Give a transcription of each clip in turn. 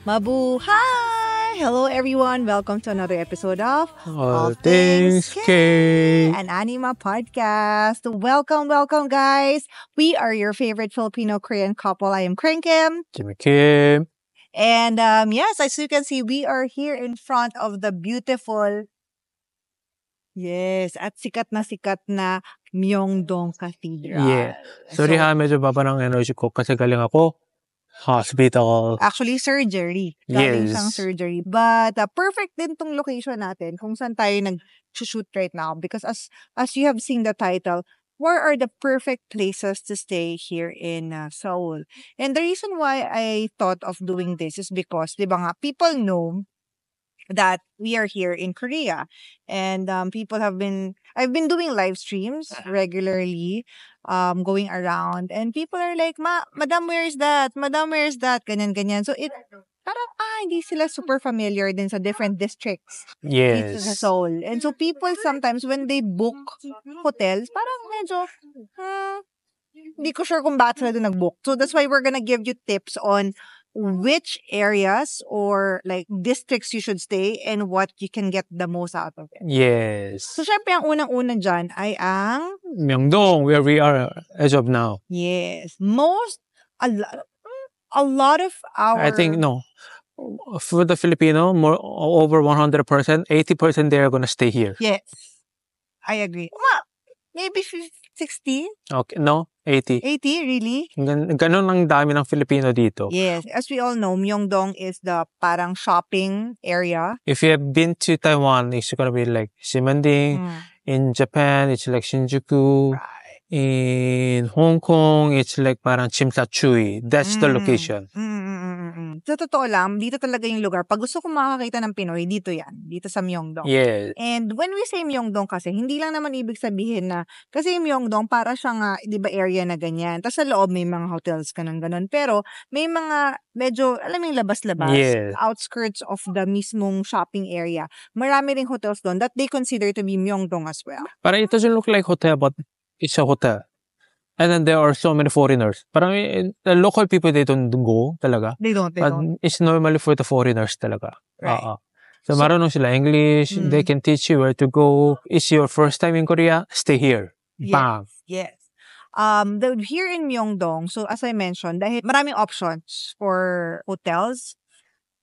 Mabuhay! Hello everyone! Welcome to another episode of All Things K. an Anima podcast. Welcome guys! We are your favorite Filipino-Korean couple. I am Kring Kim. Jimmy Kim. And yes, as you can see, we are here in front of the beautiful, at sikat na Myeongdong Cathedral. Yeah. Sorry ha, medyo baba ng energy ko kasi galing ako hospital. Actually, surgery. Galing siyang Yes. surgery. But perfect din tong location natin kung saan tayo nag-shoot right now. Because as you have seen the title, where are the perfect places to stay here in Seoul? And the reason why I thought of doing this is because, di ba nga, people know that we are here in Korea. And I've been doing live streams regularly, going around. And people are like, Madam, where is that? Madam, where is that? Ganyan. So parang, hindi sila super familiar din sa different districts dito sa Yes. Seoul. And so people sometimes, when they book hotels, parang medyo, hindi ko sure kung bakit sila doon nag-book. So that's why we're gonna give you tips on which areas or like districts you should stay and what you can get the most out of it. Yes. So syempre ang unang-una dyan ay ang Myeongdong, where we are as of now. yes, a lot of our I think, no. For the Filipino, more over 100%, 80% they are gonna stay here. yes, I agree. Well, maybe 60? Okay, no? 80. 80, really? Ganun ang dami ng Filipino dito. Yes. As we all know, Myeongdong is the parang shopping area. If you have been to Taiwan, it's gonna be like Simanding. In Japan, it's like Shinjuku. Right. In Hong Kong, it's like parang Chimsachui. That's the location. Sa totoo lang, dito talaga yung lugar. Pag gusto kong makakita ng Pinoy, dito yan. Dito sa Myeongdong. Yes. And when we say Myeongdong kasi, hindi lang naman ibig sabihin na, kasi Myeongdong para siyang, di ba, area na ganyan. Tapos sa loob may mga hotels ka ng ganun. Pero may mga medyo, alam mo yung labas-labas, Yes. outskirts of the mismong shopping area. Marami ring hotels doon that they consider to be Myeongdong as well. Parang it doesn't look like hotel, but it's a hotel. And then there are so many foreigners. Parang the local people, they don't go talaga. They don't. It's normally for the foreigners talaga. Right. So marunong sila English. They can teach you where to go. It's your first time in Korea, stay here. Bang. Yes. Here in Myeongdong, so as I mentioned, dahil maraming options for hotels,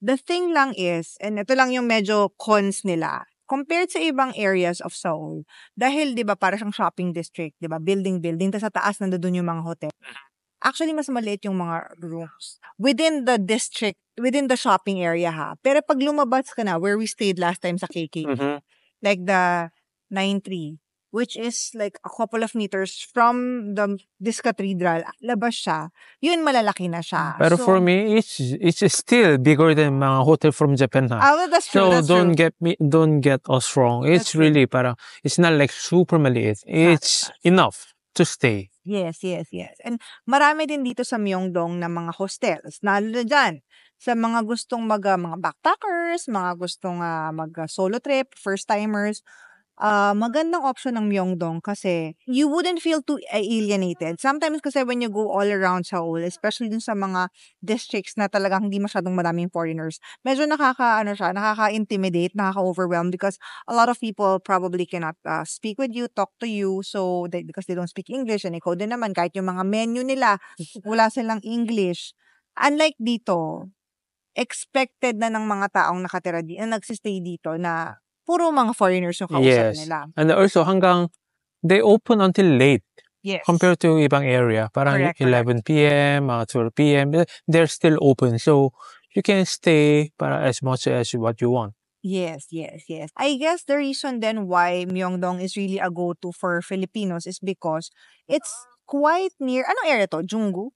the thing lang is, and ito lang yung medyo cons nila, compared sa ibang areas of Seoul, dahil, di ba, para siyang shopping district, di ba, building, tapos sa taas nandun yung mga hotel. Actually, mas maliit yung mga rooms within the district, within the shopping area, ha. Pero pag lumabas ka na, where we stayed last time sa KK, like the 9-3, which is like a couple of meters from this cathedral, labas siya, yun malalaki na siya. Pero for me, it's still bigger than mga hotel from Japan. Well, that's true. So don't get us wrong. It's really parang, it's not like super maliit. It's enough to stay. Yes. And marami din dito sa Myeongdong na mga hostels. Lalo na dyan, sa mga gustong mga backpackers, mga gustong mag-solo trip, first-timers, magandang option ng Myeongdong kasi you wouldn't feel too alienated. Sometimes kasi when you go all around Seoul, especially dun sa mga districts na talagang hindi masyadong maraming foreigners, medyo nakaka-intimidate, nakaka-overwhelm because a lot of people probably cannot speak with you, talk to you, so because they don't speak English, and ikaw din naman, kahit yung mga menu nila, wala silang English. Unlike dito, expected na ng mga taong nakatira dito, na nagsistay dito na puro mga foreigners yung kausap nila. And also hanggang they open until late. Yes. Compared to ibang area. Parang Correct. 11 p.m., 12 p.m. They're still open. So you can stay para as much as what you want. Yes. I guess the reason then why Myeongdong is really a go-to for Filipinos is because it's quite near, anong area to? Junggu?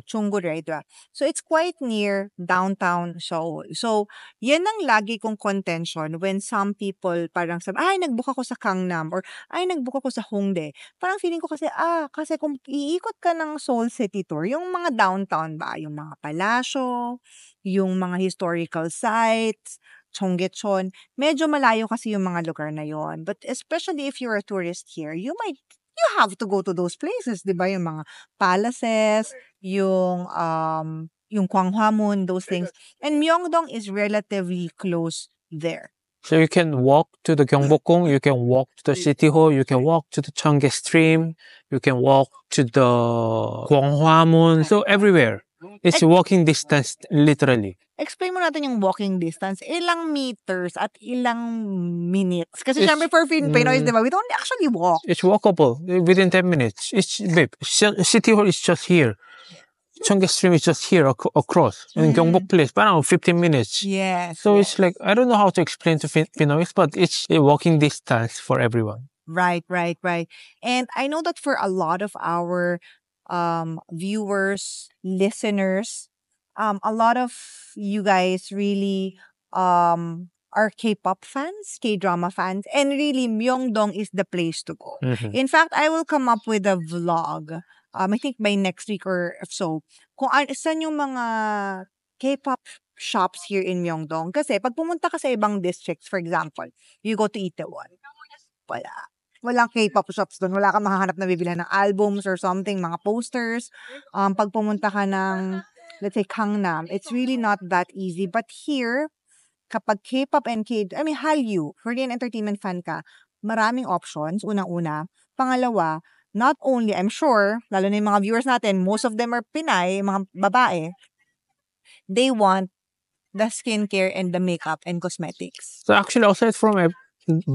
Chunggo, right? Diba? So, it's quite near downtown Seoul. So, yan ang lagi kong contention when some people parang sabi, nagbook ako sa Gangnam or nagbook ako sa Hongdae. Parang feeling ko kasi, kasi kung iikot ka ng Seoul City Tour, yung mga downtown ba, yung mga palasyo, yung mga historical sites, Cheonggyecheon, medyo malayo kasi yung mga lugar na yon. But especially if you're a tourist here, you have to go to those places, di ba? Yung mga palaces, yung yung Gwanghwamun, those things. And Myeongdong is relatively close there. So you can walk to the Gyeongbokgung, you can walk to the City Hall, you can walk to the Cheonggye Stream, you can walk to the Gwanghwamun, so everywhere. It's walking distance, literally. Explain mo natin yung walking distance. Ilang meters at ilang minutes? Kasi It's- syempre for Pinoys, di ba? We don't actually walk. It's walkable within 10 minutes. Babe, City Hall is just here. Cheonggye Stream is just here across. And Gyeongbok Place, around 15 minutes. Yes. So yes. it's like, I don't know how to explain to Pinoys, but it's a walking distance for everyone. Right. And I know that for a lot of our viewers, listeners, a lot of you guys really are K-pop fans, K-drama fans, and really Myeongdong is the place to go. Mhm. In fact, I will come up with a vlog, I think by next week or so, kung saan yung mga K-pop shops here in Myeongdong. Kasi pag pumunta ka sa ibang districts, for example, you go to Itaewon, wala. Walang K-pop shops doon. Wala kang makahanap na bibilhan ng albums or something, mga posters. Pag pumunta ka ng, let's say, Gangnam, it's really not that easy. But here, kapag K-pop and Hallyu, Korean entertainment fan ka, maraming options, unang-una. Pangalawa, not only, I'm sure, lalo na yung mga viewers natin, most of them are Pinay, mga babae, they want the skincare and the makeup and cosmetics. So actually, aside from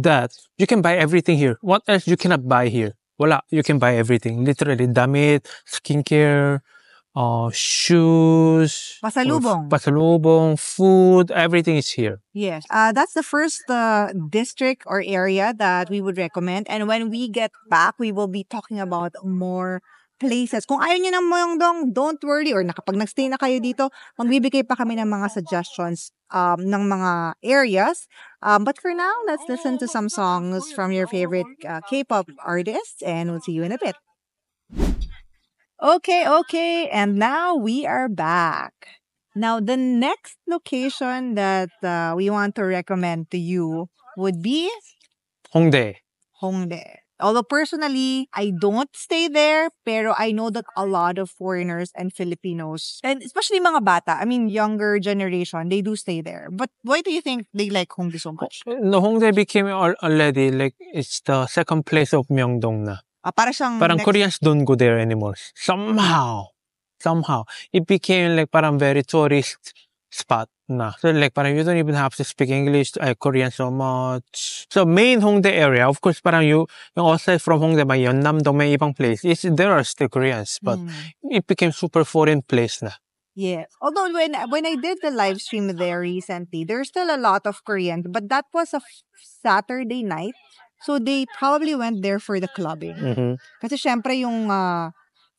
that, you can buy everything here. What else you cannot buy here? Wala, you can buy everything. Literally, damit, skincare, shoes, pasalubong, food, everything is here. Yes. That's the first district or area that we would recommend. And when we get back, we will be talking about more places. Kung ayaw nyo ng Myeongdong, don't worry. Or kapag nagstay na kayo dito, magbibigay pa kami ng mga suggestions ng mga areas. But for now, let's listen to some songs from your favorite K-pop artists. And we'll see you in a bit. Okay. And now we are back. Now, the next location that we want to recommend to you would be Hongdae. Although personally, I don't stay there, pero I know that a lot of foreigners and Filipinos, and especially mga bata, younger generation, they do stay there. But why do you think they like Hongdae so much? No, Hongdae became already like it's the second place of Myeongdong na. Parang Koreans don't go there anymore. Somehow, it became like parang very tourist spot na. So like parang you don't even have to speak English, Korean so much. So main Hongdae area, of course, parang yung outside from Hongdae, may Yeonnam-dong, may ibang place. There are still Koreans, but it became super foreign place na. Yes. Although when I did the live stream there recently, there's still a lot of Koreans, but that was a Saturday night. So they probably went there for the clubbing. Mm-hmm. Kasi syempre yung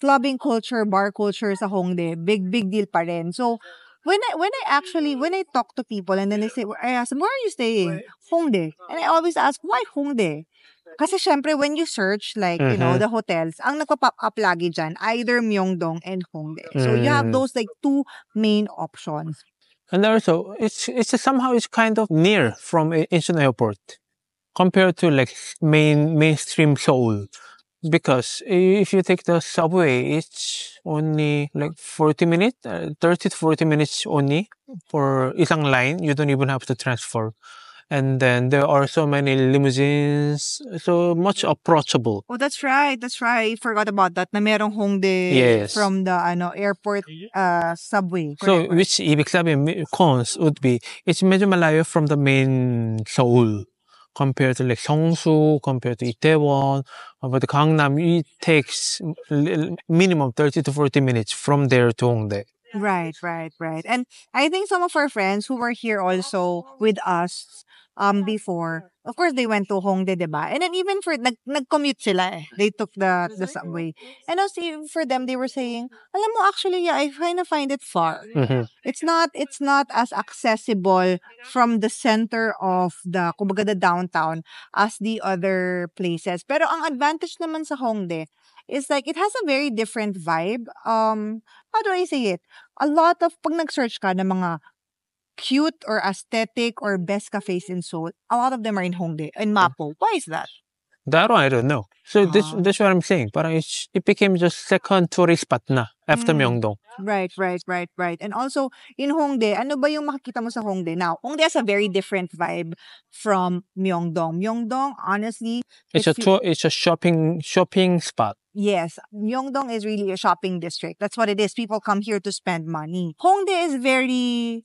clubbing culture, bar culture sa Hongdae, big deal pa rin. So when I talk to people and then they say, I ask them, where are you staying? Hongdae. And I always ask, why Hongdae? Kasi syempre when you search like, the hotels, ang nagpa-pop up lagi dyan, either Myeongdong and Hongdae. So you have those like two main options. And also, it's somehow it's kind of near from Incheon Airport compared to like mainstream Seoul. Because if you take the subway, it's only like 40 minutes, 30 to 40 minutes only for isang line. You don't even have to transfer. And then there are so many limousines, so much approachable. Oh, that's right. I forgot about that. Na merong Hongdae from the airport subway. So which ibig sabihin cons would be it's medyo malayo from the main Seoul compared to like Seongsu, compared to Itaewon, but the Gangnam, it takes minimum 30 to 40 minutes from there to Hongdae. Right. And I think some of our friends who were here also with us before, of course they went to Hongdae, diba? And then even for nag-commute sila eh. They took the subway. And also for them they were saying, alam mo actually I kind of find it far. Mm-hmm. It's not as accessible from the center of the downtown as the other places. Pero ang advantage naman sa Hongdae is like it has a very different vibe. How do I say it? A lot of pag nag-search ka ng mga cute or aesthetic or best cafes in Seoul, a lot of them are in Hongdae, in Mapo. Why is that? That one, I don't know. So that's what I'm saying. Parang it became just second tourist spot na after Myeongdong. Right. And also, in Hongdae, ano ba yung makikita mo sa Hongdae? Now, Hongdae has a very different vibe from Myeongdong. Myeongdong, honestly, It's a shopping spot. yes, Myeongdong is really a shopping district. That's what it is. People come here to spend money. Hongdae is very,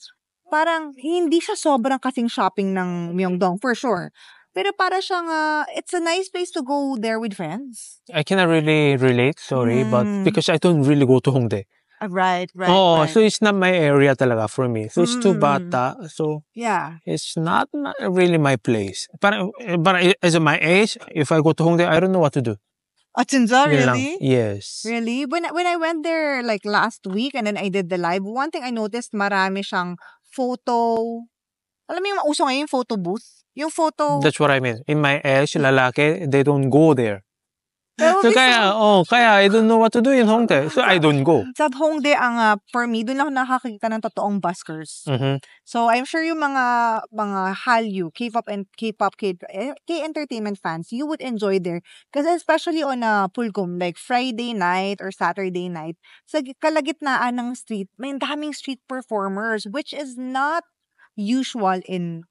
parang hindi siya sobrang kasing shopping ng Myeongdong, for sure. Pero para siyang, it's a nice place to go there with friends. I cannot really relate, sorry, but because I don't really go to Hongdae. Right. So it's not my area talaga for me. So it's too bata. So Yeah. it's not really my place. But as of my age, if I go to Hongdae, I don't know what to do. Atsinza, Yun lang. really? Yes. Really? When I went there like last week and then I did the live, one thing I noticed, marami siyang photo. Alam mo yung uso ngayon, yung photo booth? Yung photo. That's what I mean. In my age, lalaki, they don't go there. Pero So kaya I don't know what to do in Hongdae. So I don't go. sa Hongdae, for me, doon ako nakakita ng totoong buskers. So I'm sure yung mga Hallyu, K-pop and K-entertainment fans, you would enjoy there. Kasi especially on Pulkum, like Friday night or Saturday night, sa kalagitnaan ng street, may daming street performers, which is not usual in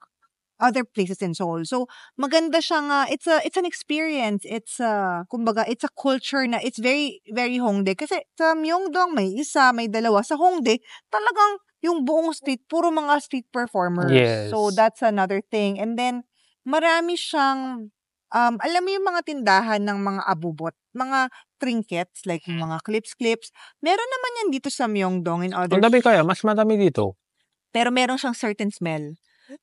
other places in Seoul. So, maganda siyang, it's an experience. It's kumbaga, it's a culture na it's very, very Hongdae. Kasi sa Myeongdong, may isa, may dalawa. Sa Hongdae, talagang yung buong street, puro mga street performers. Yes. So, that's another thing. And then, marami siyang, alam mo yung mga tindahan ng mga abubot, mga trinkets, like mga clips. Meron naman yan dito sa Myeongdong and other. Ang dami kaya, mas madami dito. Pero meron siyang certain smell.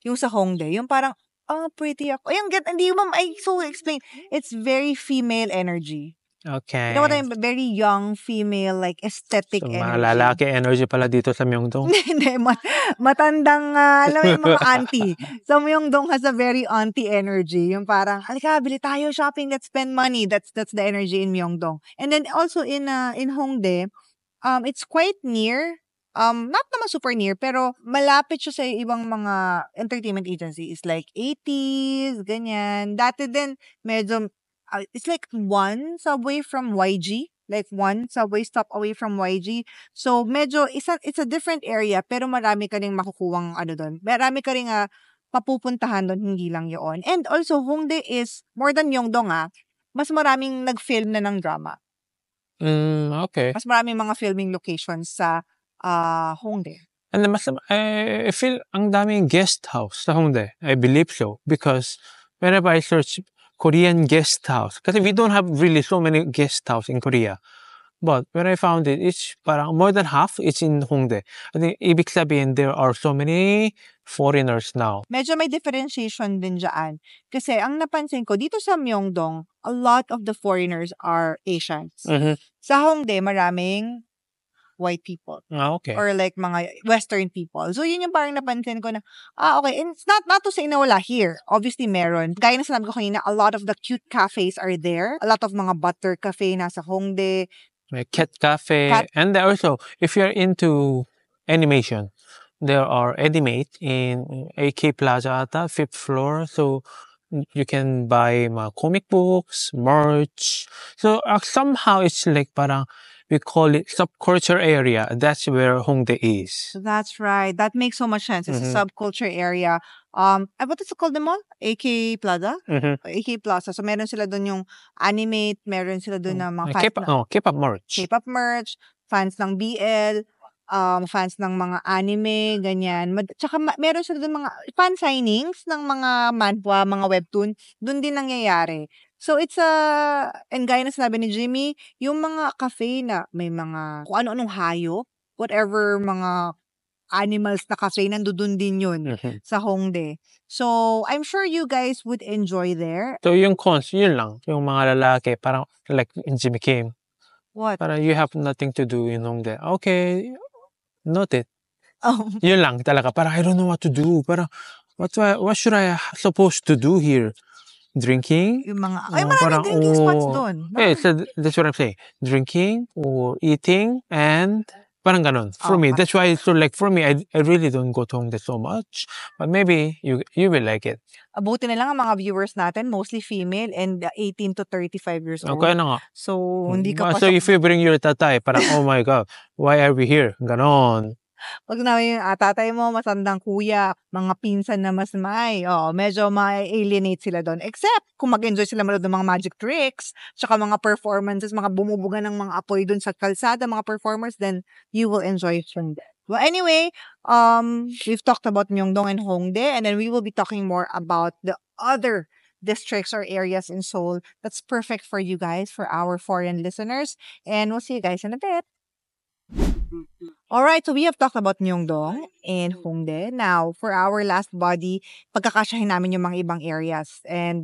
Yung sa Hongdae, yung parang, pretty ako. Ayun, hindi mo, so explain. It's very female energy. Okay. You know what I mean? Very young, female, like aesthetic So, energy. mga lalaki energy pala dito sa Myeongdong. Hindi, matandang, alam mo yung mga auntie. So, Myeongdong has a very auntie energy. Yung parang, halika, bili tayo, shopping, let's spend money. That's the energy in Myeongdong. And then also in Hongdae, it's quite near. Not naman super near, pero malapit siya sa ibang mga entertainment agencies like 80s, ganyan. Dati din, medyo, it's like one subway from YG. Like one subway stop away from YG. So, medyo, it's a different area, pero marami ka rin makukuwang doon. Marami ka rin papupuntahan doon, hindi lang yun. And also, Hongdae is, more than Myeongdong mas maraming nag-film na ng drama. Okay. Mas maraming mga filming locations sa Hongdae. And then I feel ang daming guest house sa Hongdae. I believe so. Because whenever I search Korean guest house, kasi we don't have really so many guest house in Korea. But when I found it, it's parang more than half it's in Hongdae. I think ibig sabihin there are so many foreigners now. Medyo may differentiation din dyan. Kasi ang napansin ko, dito sa Myeongdong, a lot of the foreigners are Asians. Sa Hongdae, maraming white people. Okay. Or like mga Western people. So, yun yung parang napansin ko na, okay. And it's not to say na wala here. Obviously, meron. Gaya na sinabi ko kanina, a lot of the cute cafes are there. A lot of mga butter cafe nasa Hongdae. Like Cat Cafe. And there also, if you're into animation, there are Animate in AK Plaza ata, 5th floor. So, you can buy mga comic books, merch. So, somehow it's like parang, we call it subculture area. That's where Hongdae is. That's right. That makes so much sense. It's a subculture area. What is it called the mall? AK Plaza? AK Plaza. So, meron sila doon yung Animate, meron sila doon na mga fans K-pop merch. K-pop merch, fans ng BL, fans ng mga anime, ganyan. Tsaka meron sila doon mga fan signings ng mga manhwa, mga webtoon. Doon din nangyayari. So, it's and gaya na sinabi ni Jimmy, yung mga cafe na may mga kung ano-anong hayop, whatever mga animals na cafe, nandoon din yun sa Hongdae. So, I'm sure you guys would enjoy there. So, yung cons, yun lang. Yung mga lalaki, parang like in Jimmy Kim. What? Parang you have nothing to do in Hongdae. Okay, noted. Oh. Yun lang talaga. Parang I don't know what to do. Parang, what should I supposed to do here? Drinking? Yung mga, maraming drinking spots doon. Yeah, so that's what I'm saying. Drinking or eating and Parang ganon. For me, that's why, so like for me, I really don't go to Hongdae so much. But maybe you will like it. Buti na lang ang mga viewers natin, mostly female and 18 to 35 years old. Okay na nga. So, hindi ka So if you bring your tatay, parang, oh my God, why are we here? Ganon. Pag sinabi yung tatay mo, matandang kuya, mga pinsan na mas medyo ma-alienate sila doon. Except, kung mag-enjoy sila manood ng mga magic tricks, tsaka mga performances, mga bumubuga ng mga apoy doon sa kalsada, mga performers, then you will enjoy it from there. Well, anyway, we've talked about Myeongdong and Hongdae, and then we will be talking more about the other districts or areas in Seoul that's perfect for you guys, for our foreign listeners. And we'll see you guys in a bit. Alright, so we have talked about Myeongdong and Hongdae. Now, for our last body, pagkakasyahin namin yung mga ibang areas. And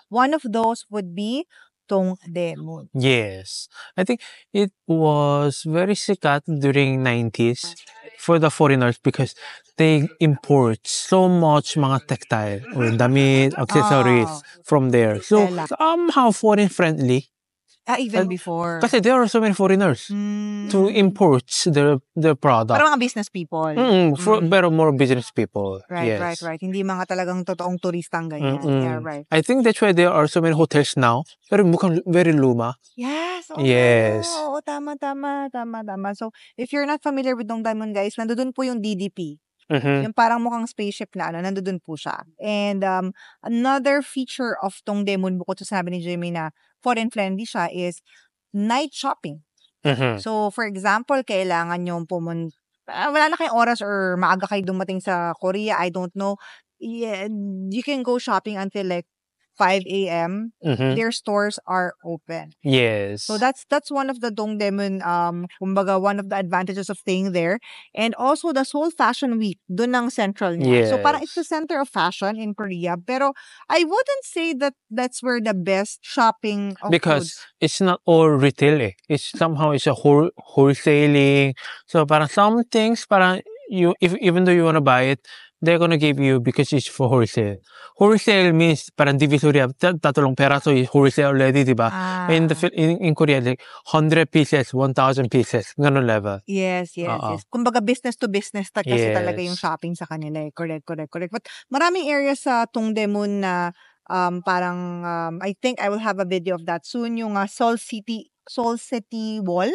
one of those would be Dongdaemun. Yes. I think it was very sikat during 90s for the foreigners because they import so much mga textile or damit, accessories from there. So, somehow foreign friendly. Even before. Kasi there are so many foreigners to import their product. Parang mga business people. Pero more business people. Right, yes. right. Hindi mga talagang totoong turistang ganyan. Yeah, right. I think that's why there are so many hotels now. Pero mukhang very luma. Yes. Yes. Oo, tama. So, if you're not familiar with Dongdaemun, guys, nandoon po yung DDP. Yung parang mukhang spaceship na nandoon po siya. And another feature of Dongdaemun, bukod sa sabi ni Jimmy na foreign friendly siya, is night shopping. So, for example, kailangan nyo wala na kayong oras or maaga kayo dumating sa Korea, I don't know. Yeah, you can go shopping until like 5 a.m. Their stores are open. Yes. So that's one of the Dongdaemun, kumbaga, one of the advantages of staying there. And also the Seoul Fashion Week, dun ang central niya. Yes. So parang it's the center of fashion in Korea. Pero I wouldn't say that that's where the best shopping of because goods. It's not all retail eh. It's somehow it's a wholesaling. So parang some things parang even though you want to buy it, they're gonna give you because it's for wholesale. Wholesale means parang divisoria, tatlong peraso is wholesale already, diba? In Korea, like 100 pieces, 1,000 pieces, ganun level. Yes. Kumbaga business to business kasi talaga yung shopping sa kanila eh. Correct. But maraming areas sa Dongdaemun na parang I think I will have a video of that soon, yung Seoul City Wall.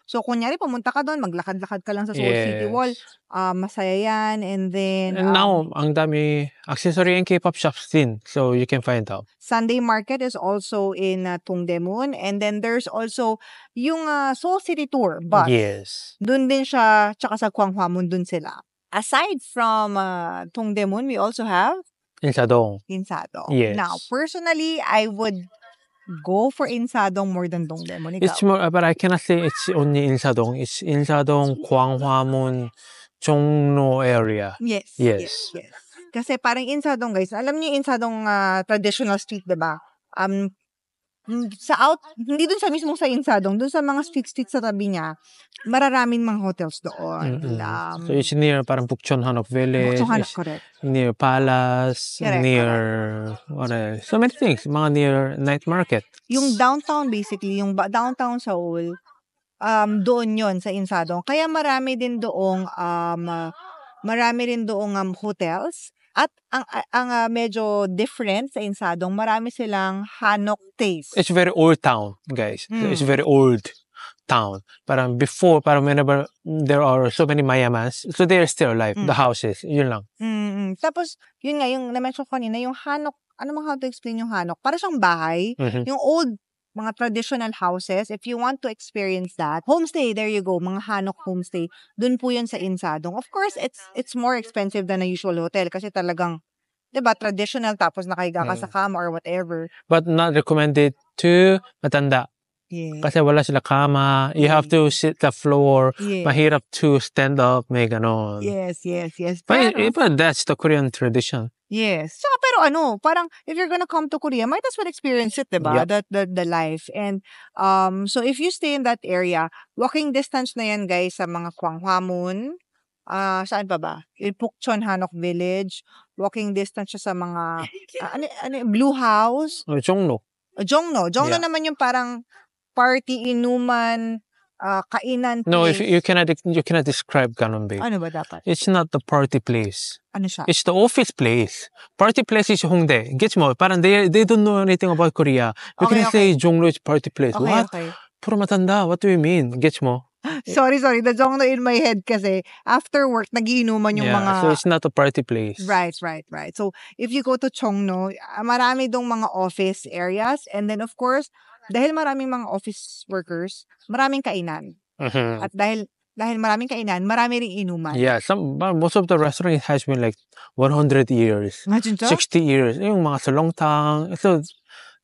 So, kunyari, pumunta ka doon, maglakad-lakad ka lang sa Seoul City Wall. Masaya yan. And then... And now, ang dami accessory and K-pop shops din. So, you can find out. Sunday Market is also in Dongdaemun. And then, there's also yung Seoul City Tour bus. Yes. Doon din siya, tsaka sa Gwanghwamun, doon sila. Aside from Dongdaemun, we also have... Insadong. Yes. Now, personally, I would go for Insadong more than Dongdaemun. It's more, but I cannot say it's only Insadong. It's Insadong, Gwanghwamun, Jongno area. Yes. Kasi parang Insadong, guys, alam niyo Insadong traditional street, diba? Hindi dun sa mismo sa Insadong, dun sa mga street sa tabi niya, mararaming mga hotels doon. So it's near parang Bukchon Hanok Village. Correct. Near Palace, near what else? So many things, mga near night market. Yung downtown basically, yung downtown Seoul, doon yon sa Insadong. Kaya marami din doong hotels. At ang medyo different sa Insadong, marami silang Hanok taste. It's very old town, guys. It's very old town. Parang before, parang whenever there are so many Mayamans, so they're still alive, the houses, yun lang. Tapos, yun nga, yung na-mention ko kanina, yung Hanok, how to explain yung Hanok? Para siyang bahay, yung old, mga traditional houses, if you want to experience that, homestay, there you go, mga Hanok homestay, dun po yun sa Insadong. Of course, it's more expensive than a usual hotel kasi talagang, diba, traditional tapos nakahiga ka sa kama or whatever. But not recommended to matanda. Kasi wala sila kama. You have to sit the floor. Mahirap to stand up. May ganon. Yes. But that's the Korean tradition. Yes. So, pero parang if you're gonna come to Korea, might as well experience it, diba? Yep. The life. And so if you stay in that area, walking distance na yan, guys, sa mga Gwanghwamun. Saan pa ba? Bukchon Hanok Village. Walking distance siya sa mga Blue House. Jongno. Jongno naman yung parang party, inuman, kainan No, if place. you cannot describe Ganun Bay. Ano ba dapat? It's not the party place. Ano siya? It's the office place. Party place is Hongdae. Gets mo? Parang they don't know anything about Korea. You Okay, can say Jongno is party place. Okay, What? okay. Puro matanda. What do you mean? Gets mo? Sorry. The Jongno in my head kasi after work, nagiinuman yung mga... So it's not a party place. Right. So, if you go to Chongno, marami dong mga office areas. And then, of course, dahil maraming mga office workers, maraming kainan. Mhm. At dahil maraming kainan, marami ring inuman. Yeah, most of the restaurant has been like 100 years, Imagine to? 60 years. Yung mga salongtang. So,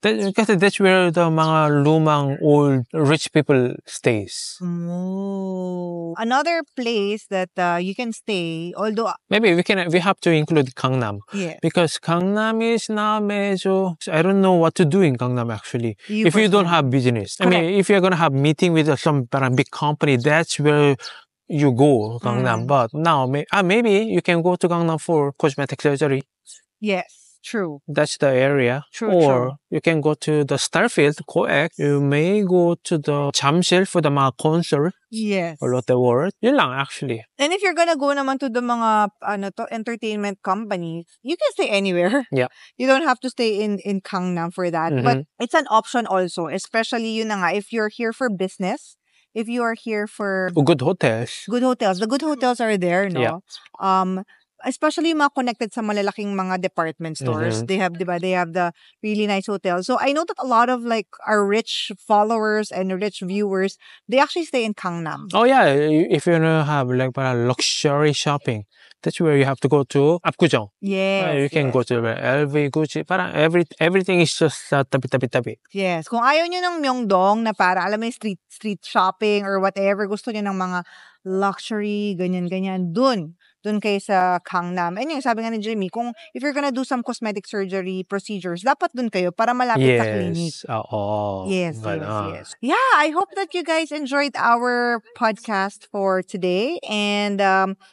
kasi that's where the mga lumang old rich people stays. Oh. Another place that you can stay, although... Maybe we have to include Gangnam. Yes. Because Gangnam is now medyo, I don't know what to do in Gangnam actually. If you don't have business. I mean, if you're gonna have meeting with some parang big company, that's where you go, Gangnam. But now, maybe you can go to Gangnam for cosmetic surgery. Yes. True. That's the area. True. You can go to the Starfield, COEX. You may go to the Jamsil for the mga concert. Yes. Or Lotte World. Yun lang actually. And if you're gonna go naman to the mga entertainment companies, you can stay anywhere. Yeah. You don't have to stay in Gangnam for that. But it's an option also, especially yun na nga, if you're here for business, if you are here for... Good hotels. Good hotels. The good hotels are there, no? Yeah. Especially yung mga connected sa malalaking mga department stores. They have the really nice hotels. So I know that a lot of like our rich followers and rich viewers, they actually stay in Gangnam. Oh yeah, if you wanna have like luxury shopping, that's where you have to go to Apgujeong. Yes. You can go to LV, Gucci. Parang everything is just tabi-tabi. Yes. Kung ayaw nyo ng Myeongdong na para alam mo yung street shopping or whatever, gusto nyo ng mga luxury, ganyan, dun kayo sa Gangnam. And yung sabi nga ni Jimmy, if you're gonna do some cosmetic surgery procedures, dapat dun kayo para malapit sa clinic. Yes. Yeah, I hope that you guys enjoyed our podcast for today. And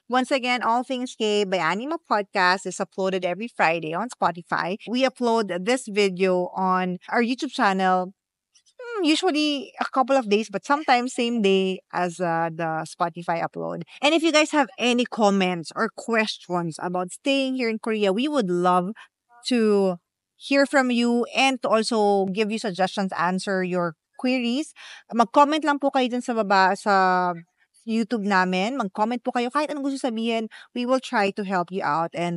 once again, All Things K by Anima Podcast is uploaded every Friday on Spotify. We upload this video on our YouTube channel usually a couple of days, but sometimes same day as the Spotify upload. And if you guys have any comments or questions about staying here in Korea, we would love to hear from you and to also give you suggestions, answer your queries. Mag-comment lang po kayo dun sa baba sa YouTube namin. Mag-comment po kayo kahit anong gusto sabihin. We will try to help you out and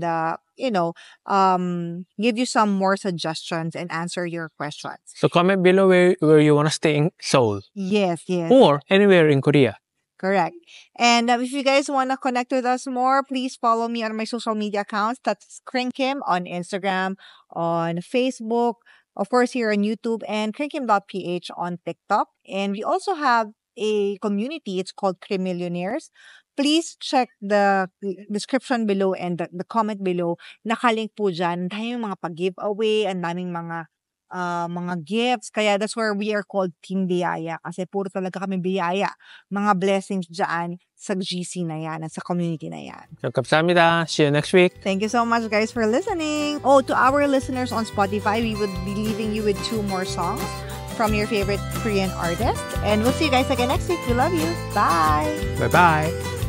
give you some more suggestions and answer your questions. So comment below where you want to stay in Seoul. Yes. Or anywhere in Korea. Correct. And if you guys want to connect with us more, please follow me on my social media accounts. That's Kringkim on Instagram, on Facebook, of course here on YouTube, and kringkim.ph on TikTok. And we also have a community. It's called Krimillionaires. Please check the description below and the comment below. Nakalink po dyan. Ang daming mga pag-giveaway, ang daming mga gifts. Kaya that's where we are called Team Biyaya. Kasi puro talaga kami biyaya. Mga blessings dyan sa GC na yan at sa community na yan. 감사합니다. See you next week. Thank you so much guys for listening. Oh, to our listeners on Spotify, we would be leaving you with 2 more songs from your favorite Korean artist. And we'll see you guys again next week. We love you. Bye. Bye-bye.